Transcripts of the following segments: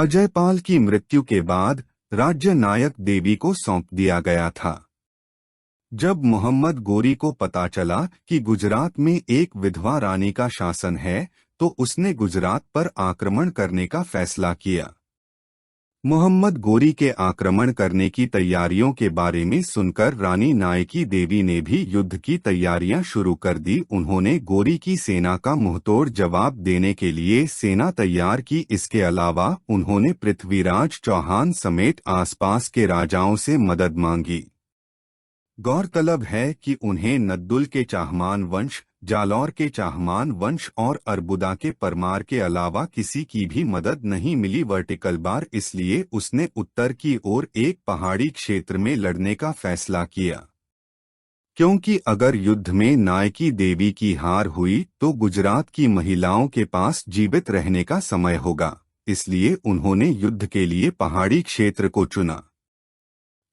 अजयपाल की मृत्यु के बाद राज्य नायक देवी को सौंप दिया गया था। जब मोहम्मद गोरी को पता चला कि गुजरात में एक विधवा रानी का शासन है, तो उसने गुजरात पर आक्रमण करने का फैसला किया। मोहम्मद गोरी के आक्रमण करने की तैयारियों के बारे में सुनकर रानी नायकी देवी ने भी युद्ध की तैयारियां शुरू कर दी। उन्होंने गोरी की सेना का मुंहतोड़ जवाब देने के लिए सेना तैयार की। इसके अलावा उन्होंने पृथ्वीराज चौहान समेत आसपास के राजाओं से मदद मांगी। गौरतलब है कि उन्हें नद्दुल के चाहमान वंश, जालौर के चाहमान वंश और अरबुदा के परमार के अलावा किसी की भी मदद नहीं मिली। वर्टिकल बार इसलिए उसने उत्तर की ओर एक पहाड़ी क्षेत्र में लड़ने का फैसला किया, क्योंकि अगर युद्ध में नायकी देवी की हार हुई तो गुजरात की महिलाओं के पास जीवित रहने का समय होगा। इसलिए उन्होंने युद्ध के लिए पहाड़ी क्षेत्र को चुना।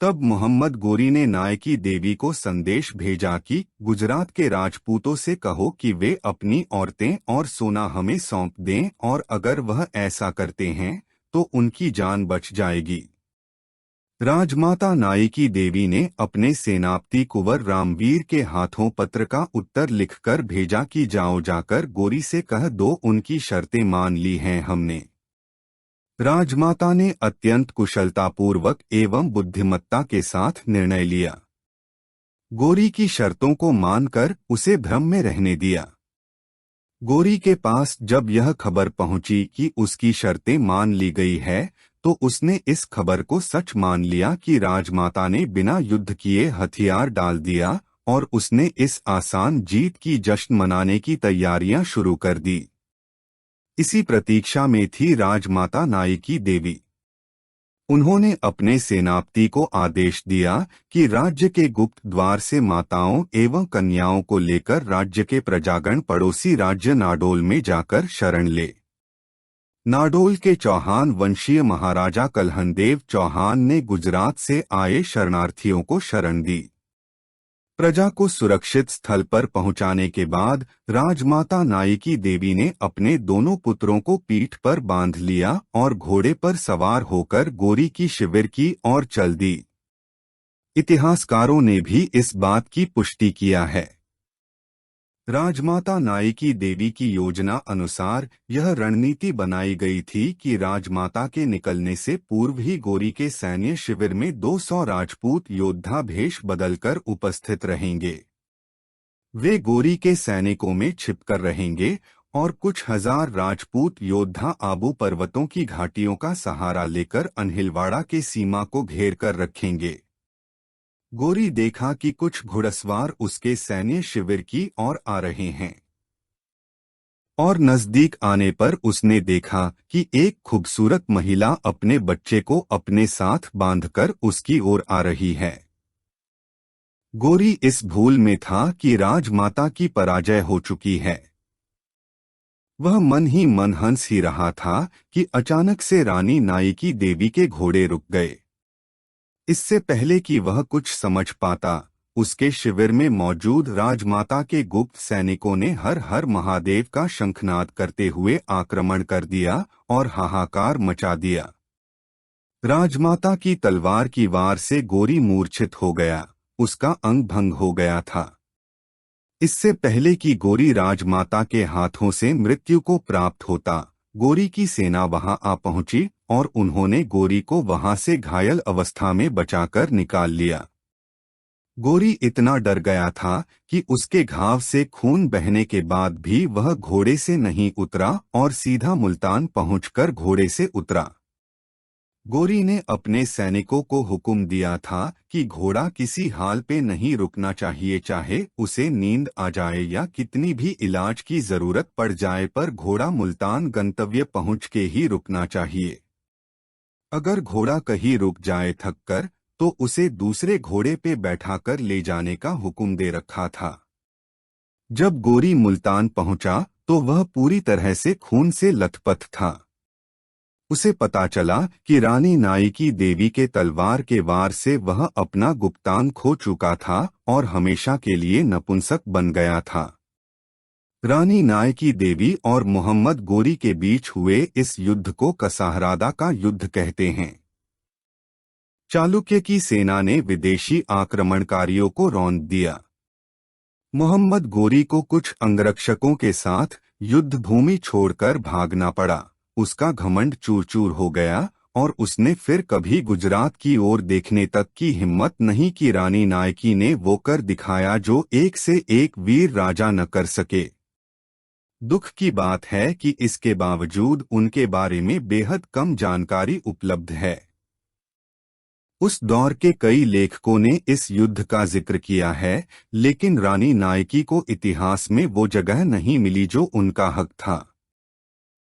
तब मोहम्मद गोरी ने नायकी देवी को संदेश भेजा कि गुजरात के राजपूतों से कहो कि वे अपनी औरतें और सोना हमें सौंप दें, और अगर वह ऐसा करते हैं तो उनकी जान बच जाएगी। राजमाता नायकी देवी ने अपने सेनापति कुंवर रामवीर के हाथों पत्र का उत्तर लिखकर भेजा कि जाओ जाकर गोरी से कह दो, उनकी शर्तें मान ली हैं हमने। राजमाता ने अत्यंत कुशलतापूर्वक एवं बुद्धिमत्ता के साथ निर्णय लिया। गोरी की शर्तों को मानकर उसे भ्रम में रहने दिया। गोरी के पास जब यह खबर पहुंची कि उसकी शर्तें मान ली गई है, तो उसने इस खबर को सच मान लिया कि राजमाता ने बिना युद्ध किए हथियार डाल दिया, और उसने इस आसान जीत की जश्न मनाने की तैयारियां शुरू कर दी। इसी प्रतीक्षा में थी राजमाता नायकी देवी। उन्होंने अपने सेनापति को आदेश दिया कि राज्य के गुप्त द्वार से माताओं एवं कन्याओं को लेकर राज्य के प्रजागण पड़ोसी राज्य नाडोल में जाकर शरण ले। नाडोल के चौहान वंशीय महाराजा कलहनदेव चौहान ने गुजरात से आए शरणार्थियों को शरण दी। प्रजा को सुरक्षित स्थल पर पहुंचाने के बाद राजमाता नायकी देवी ने अपने दोनों पुत्रों को पीठ पर बांध लिया और घोड़े पर सवार होकर गोरी की शिविर की ओर चल दी। इतिहासकारों ने भी इस बात की पुष्टि किया है। राजमाता नायकी देवी की योजना अनुसार यह रणनीति बनाई गई थी कि राजमाता के निकलने से पूर्व ही गोरी के सैन्य शिविर में 200 राजपूत योद्धा भेष बदलकर उपस्थित रहेंगे। वे गोरी के सैनिकों में छिपकर रहेंगे और कुछ हजार राजपूत योद्धा आबू पर्वतों की घाटियों का सहारा लेकर अनहिलवाड़ा के सीमा को घेर कर रखेंगे। गोरी देखा कि कुछ घुड़सवार उसके सैन्य शिविर की ओर आ रहे हैं, और नजदीक आने पर उसने देखा कि एक खूबसूरत महिला अपने बच्चे को अपने साथ बांधकर उसकी ओर आ रही है। गोरी इस भूल में था कि राजमाता की पराजय हो चुकी है। वह मन ही मन हंस ही रहा था कि अचानक से रानी नायकी देवी के घोड़े रुक गए। इससे पहले कि वह कुछ समझ पाता, उसके शिविर में मौजूद राजमाता के गुप्त सैनिकों ने हर हर महादेव का शंखनाद करते हुए आक्रमण कर दिया और हाहाकार मचा दिया। राजमाता की तलवार की वार से गोरी मूर्छित हो गया, उसका अंग भंग हो गया था। इससे पहले कि गोरी राजमाता के हाथों से मृत्यु को प्राप्त होता, गोरी की सेना वहां आ पहुंची और उन्होंने गोरी को वहां से घायल अवस्था में बचाकर निकाल लिया। गोरी इतना डर गया था कि उसके घाव से खून बहने के बाद भी वह घोड़े से नहीं उतरा और सीधा मुल्तान पहुंचकर घोड़े से उतरा। गोरी ने अपने सैनिकों को हुक्म दिया था कि घोड़ा किसी हाल पे नहीं रुकना चाहिए, चाहे उसे नींद आ जाए या कितनी भी इलाज की जरूरत पड़ जाए, पर घोड़ा मुल्तान गंतव्य पहुंच के ही रुकना चाहिए। अगर घोड़ा कहीं रुक जाए थककर, तो उसे दूसरे घोड़े पे बैठाकर ले जाने का हुक्म दे रखा था। जब गोरी मुल्तान पहुंचा तो वह पूरी तरह से खून से लथपथ था। उसे पता चला कि रानी नायकी देवी के तलवार के वार से वह अपना गुप्तांग खो चुका था और हमेशा के लिए नपुंसक बन गया था। रानी नायकी देवी और मोहम्मद गोरी के बीच हुए इस युद्ध को कसाहरादा का युद्ध कहते हैं। चालुक्य की सेना ने विदेशी आक्रमणकारियों को रौंद दिया। मोहम्मद गोरी को कुछ अंगरक्षकों के साथ युद्ध भूमि छोड़कर भागना पड़ा। उसका घमंड चूर-चूर हो गया और उसने फिर कभी गुजरात की ओर देखने तक की हिम्मत नहीं की। रानी नायकी ने वो कर दिखाया जो एक से एक वीर राजा न कर सके। दुख की बात है कि इसके बावजूद उनके बारे में बेहद कम जानकारी उपलब्ध है। उस दौर के कई लेखकों ने इस युद्ध का जिक्र किया है, लेकिन रानी नायकी को इतिहास में वो जगह नहीं मिली जो उनका हक था।